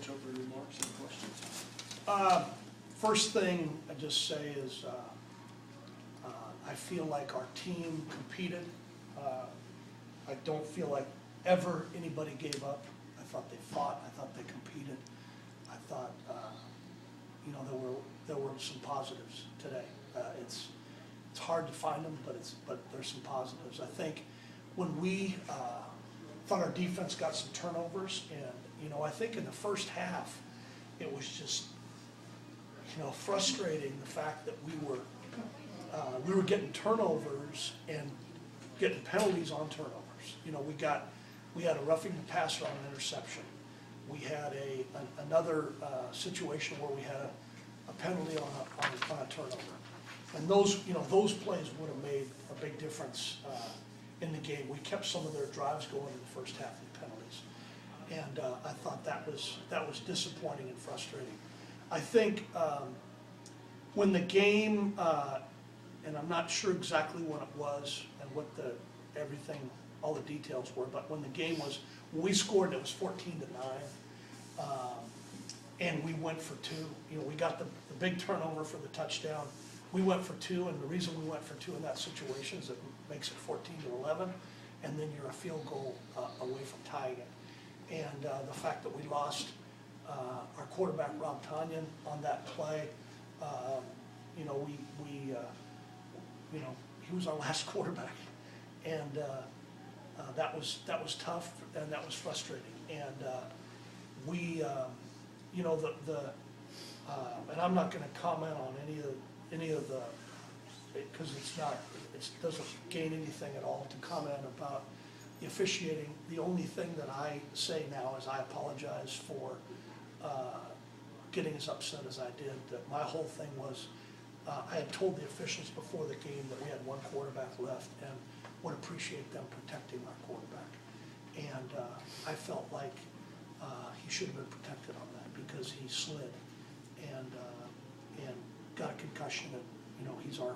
Coach, opening remarks and questions. First thing I just say is I feel like our team competed. I don't feel like ever anybody gave up. I thought they fought. I thought they competed. I thought there were some positives today. It's hard to find them, but there's some positives. I think when we thought our defense got some turnovers, and I think in the first half it was just frustrating the fact that we were getting turnovers and getting penalties on turnovers. We had a roughing the passer on an interception. We had another situation where we had a penalty on a turnover, and those plays would have made a big difference in the game. We kept some of their drives going in the first half of the penalties, and I thought that was disappointing and frustrating. I think when the game, and I'm not sure exactly when it was and what all the details were, but when we scored, it was 14-9, and we went for two. We got the big turnover for the touchdown. We went for two, and the reason we went for two in that situation is it makes it 14-11, and then you're a field goal away from tying it. And the fact that we lost our quarterback Rob Tanyan on that play, he was our last quarterback, and that was tough and that was frustrating. And and I'm not going to comment on any of the because it doesn't gain anything at all to comment about the officiating. The only thing that I say now is I apologize for getting as upset as I did. That my whole thing was I had told the officials before the game that we had one quarterback left and would appreciate them protecting our quarterback. And I felt like he should have been protected on that because he slid and got a concussion. And he's our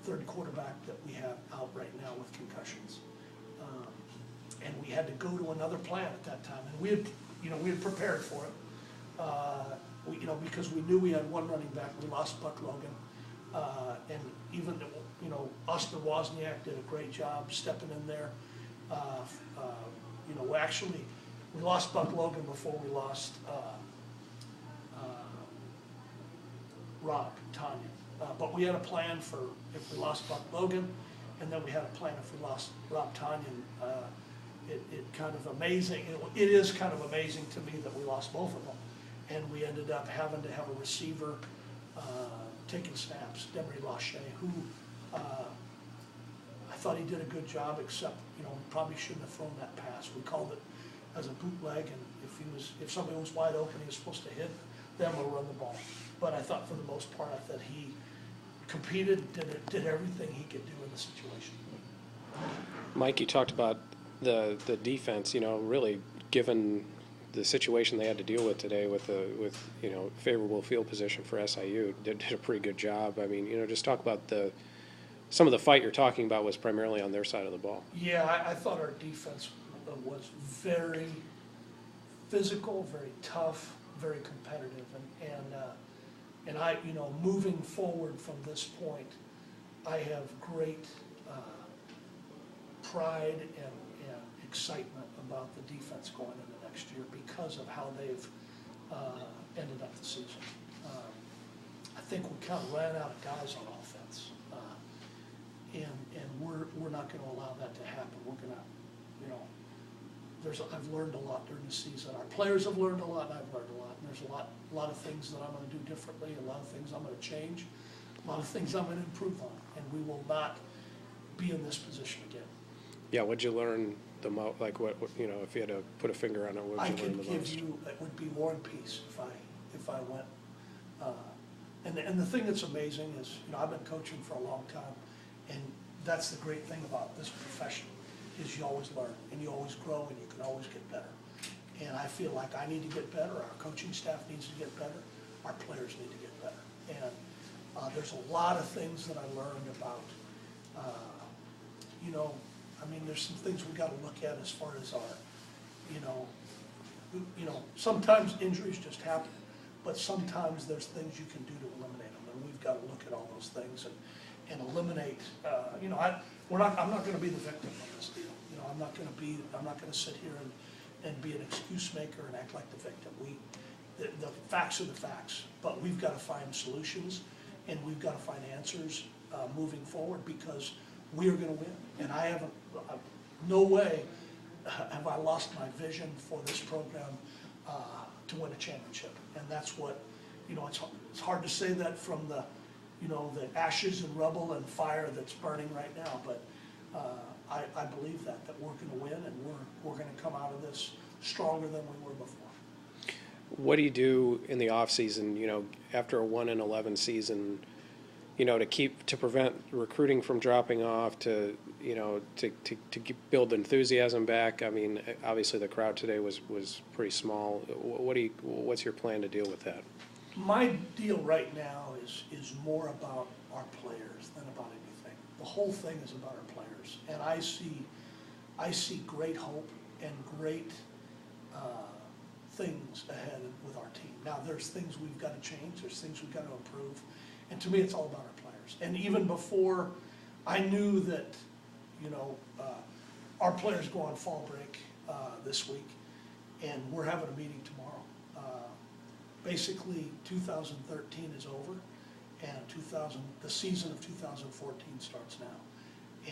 third quarterback that we have out right now with concussions. And we had to go to another plan at that time, and we had prepared for it. Because we knew we had one running back. We lost Buck Logan, and even Austin Wozniak did a great job stepping in there. We lost Buck Logan before we lost Rob Tanyan, but we had a plan for if we lost Buck Logan, and then we had a plan if we lost Rob Tanyan. It kind of amazing. It is kind of amazing to me that we lost both of them, and we ended up having to have a receiver taking snaps, Demery Lachey, who I thought he did a good job, except probably shouldn't have thrown that pass. We called it as a bootleg, and if somebody was wide open, he was supposed to hit them or run the ball. But I thought for the most part, I thought he competed, did everything he could do in the situation. Mike, you talked about the defense. Really given the situation they had to deal with today with favorable field position for SIU, did a pretty good job. I mean, just talk about some of the fight you're talking about was primarily on their side of the ball. Yeah, I thought our defense was very physical, very tough, very competitive, and I, moving forward from this point, I have great pride and excitement about the defense going into next year because of how they've ended up the season. I think we kind of ran out of guys on offense, and we're not going to allow that to happen. We're going to, I've learned a lot during the season. Our players have learned a lot, and I've learned a lot. And there's a lot of things that I'm going to do differently, a lot of things I'm going to change, a lot of things I'm going to improve on, and we will not be in this position again. Yeah, what'd you learn the most? Like what if you had to put a finger on it, what would you learn the most? I could give you, it would be War and Peace if I went. And the thing that's amazing is, I've been coaching for a long time, and that's the great thing about this profession is you always learn and you always grow and you can always get better. And I feel like I need to get better. Our coaching staff needs to get better. Our players need to get better. And there's a lot of things that I learned about. There's some things we got to look at as far as our, you know, sometimes injuries just happen, but sometimes there's things you can do to eliminate them, and we've got to look at all those things and eliminate, you know, I'm not gonna be the victim of this deal. You know, I'm not gonna sit here and be an excuse maker and act like the victim. The facts are the facts, but we've got to find solutions, and we've got to find answers moving forward, because we are going to win. And I haven't, no way have I lost my vision for this program to win a championship. And that's what, you know, it's hard to say that from the, you know, the ashes and rubble and fire that's burning right now, but I believe that we're going to win, and we're going to come out of this stronger than we were before. What do you do in the off season, you know, after a 1-11 season, you know, to prevent recruiting from dropping off, to, you know, to build enthusiasm back? I mean, obviously the crowd today was pretty small. What's your plan to deal with that? My deal right now is more about our players than about anything. The whole thing is about our players, and I see great hope and great things ahead with our team. Now, there's things we've got to change, there's things we've got to improve, and to me, it's all about our players. And even before I knew that, you know, our players go on fall break this week, and we're having a meeting tomorrow. Basically, 2013 is over, and the season of 2014 starts now.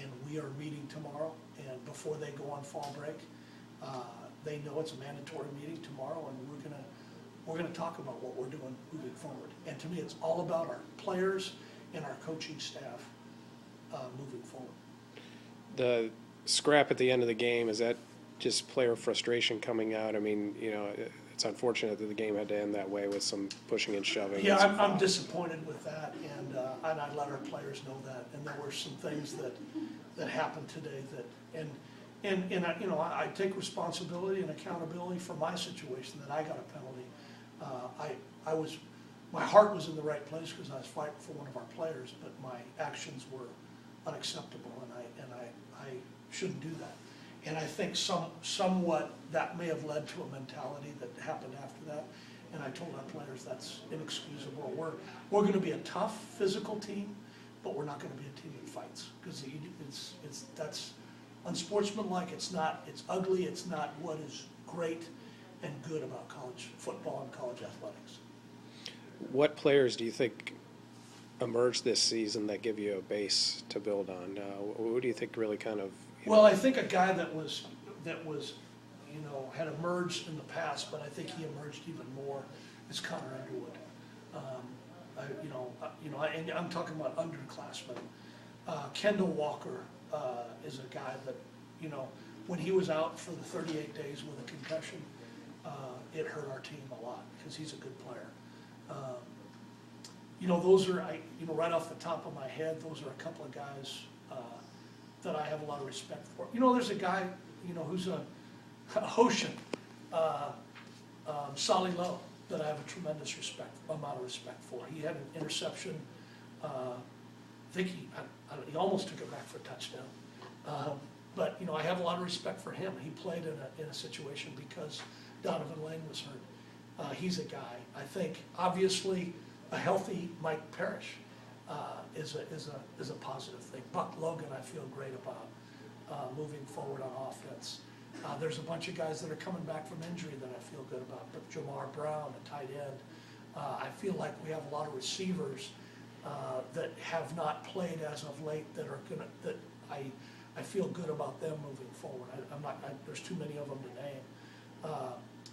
And we are meeting tomorrow, and before they go on fall break, they know it's a mandatory meeting tomorrow, and we're gonna talk about what we're doing moving forward. And to me, it's all about our players and our coaching staff moving forward. The scrap at the end of the game, is that just player frustration coming out? I mean, you know, it's unfortunate that the game had to end that way with some pushing and shoving. Yeah, I'm disappointed with that, and I let our players know that. And there were some things that happened today and you know, I take responsibility and accountability for my situation, that I got a penalty. My heart was in the right place because I was fighting for one of our players, but my actions were unacceptable, and I shouldn't do that. And I think somewhat that may have led to a mentality that happened after that. And I told our players that's inexcusable. We're going to be a tough physical team, but we're not going to be a team that fights, because that's unsportsmanlike. It's ugly. It's not what is great and good about college football and college athletics. What players do you think emerged this season that give you a base to build on? Who do you think really kind of? Well, I think a guy that was, you know, had emerged in the past, but I think he emerged even more, is Connor Underwood. And I'm talking about underclassmen. Kendall Walker is a guy that, you know, when he was out for the 38 days with a concussion, it hurt our team a lot because he's a good player. You know, those are, right off the top of my head, those are a couple of guys that I have a lot of respect for. You know, there's a guy, you know, who's a Hoshin, Solly Lowe, that I have a tremendous amount of respect for. He had an interception. I think he almost took it back for a touchdown. But, you know, I have a lot of respect for him. He played in a situation because Donovan Lane was hurt. He's a guy. I think, obviously, a healthy Mike Parrish is a positive thing. Buck Logan, I feel great about moving forward on offense. There's a bunch of guys that are coming back from injury that I feel good about. But Jamar Brown, a tight end. I feel like we have a lot of receivers that have not played as of late that I feel good about them moving forward. There's too many of them to name.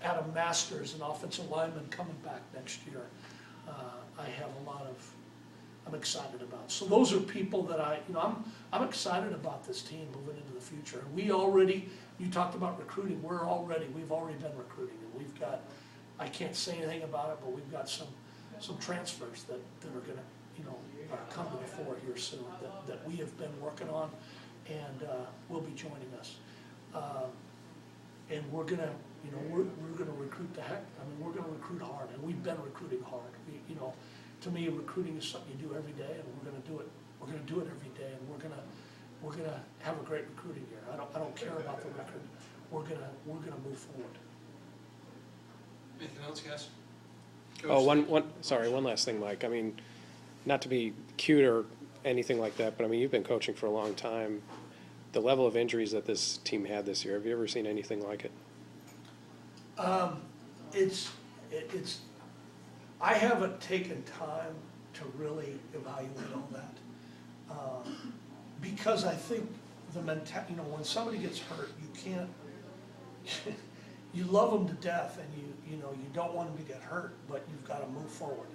Adam Masters, an offensive lineman, coming back next year. I'm excited about. So those are people that I'm excited about this team moving into the future. And you talked about recruiting. We've already been recruiting, and we've got, I can't say anything about it, but we've got some transfers that are going to come to the fore here soon that we have been working on, and will be joining us. And we're gonna recruit the heck. I mean, we're gonna recruit hard, and we've been recruiting hard. To me, recruiting is something you do every day, and we're gonna do it. We're gonna do it every day, and we're gonna have a great recruiting year. I don't care about the record. We're gonna move forward. Anything else, guys? Oh, Coach, sorry, one last thing, Mike. I mean, not to be cute or anything like that, but I mean, you've been coaching for a long time. The level of injuries that this team had this year, have you ever seen anything like it? It's, I haven't taken time to really evaluate all that. Because I think you know, when somebody gets hurt, you can't, you love them to death and you know, you don't want them to get hurt, but you've got to move forward.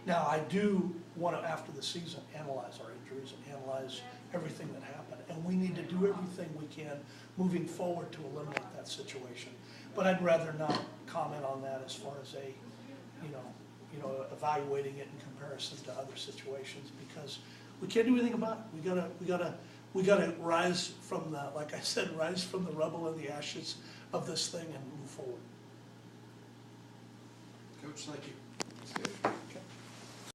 Now, I do want to, after the season, analyze our injuries and analyze everything that happened. And we need to do everything we can moving forward to eliminate that situation. But I'd rather not comment on that as far as evaluating it in comparison to other situations, because we can't do anything about it. We gotta rise from the, like I said, rise from the rubble and the ashes of this thing and move forward. Coach, thank you. That's good.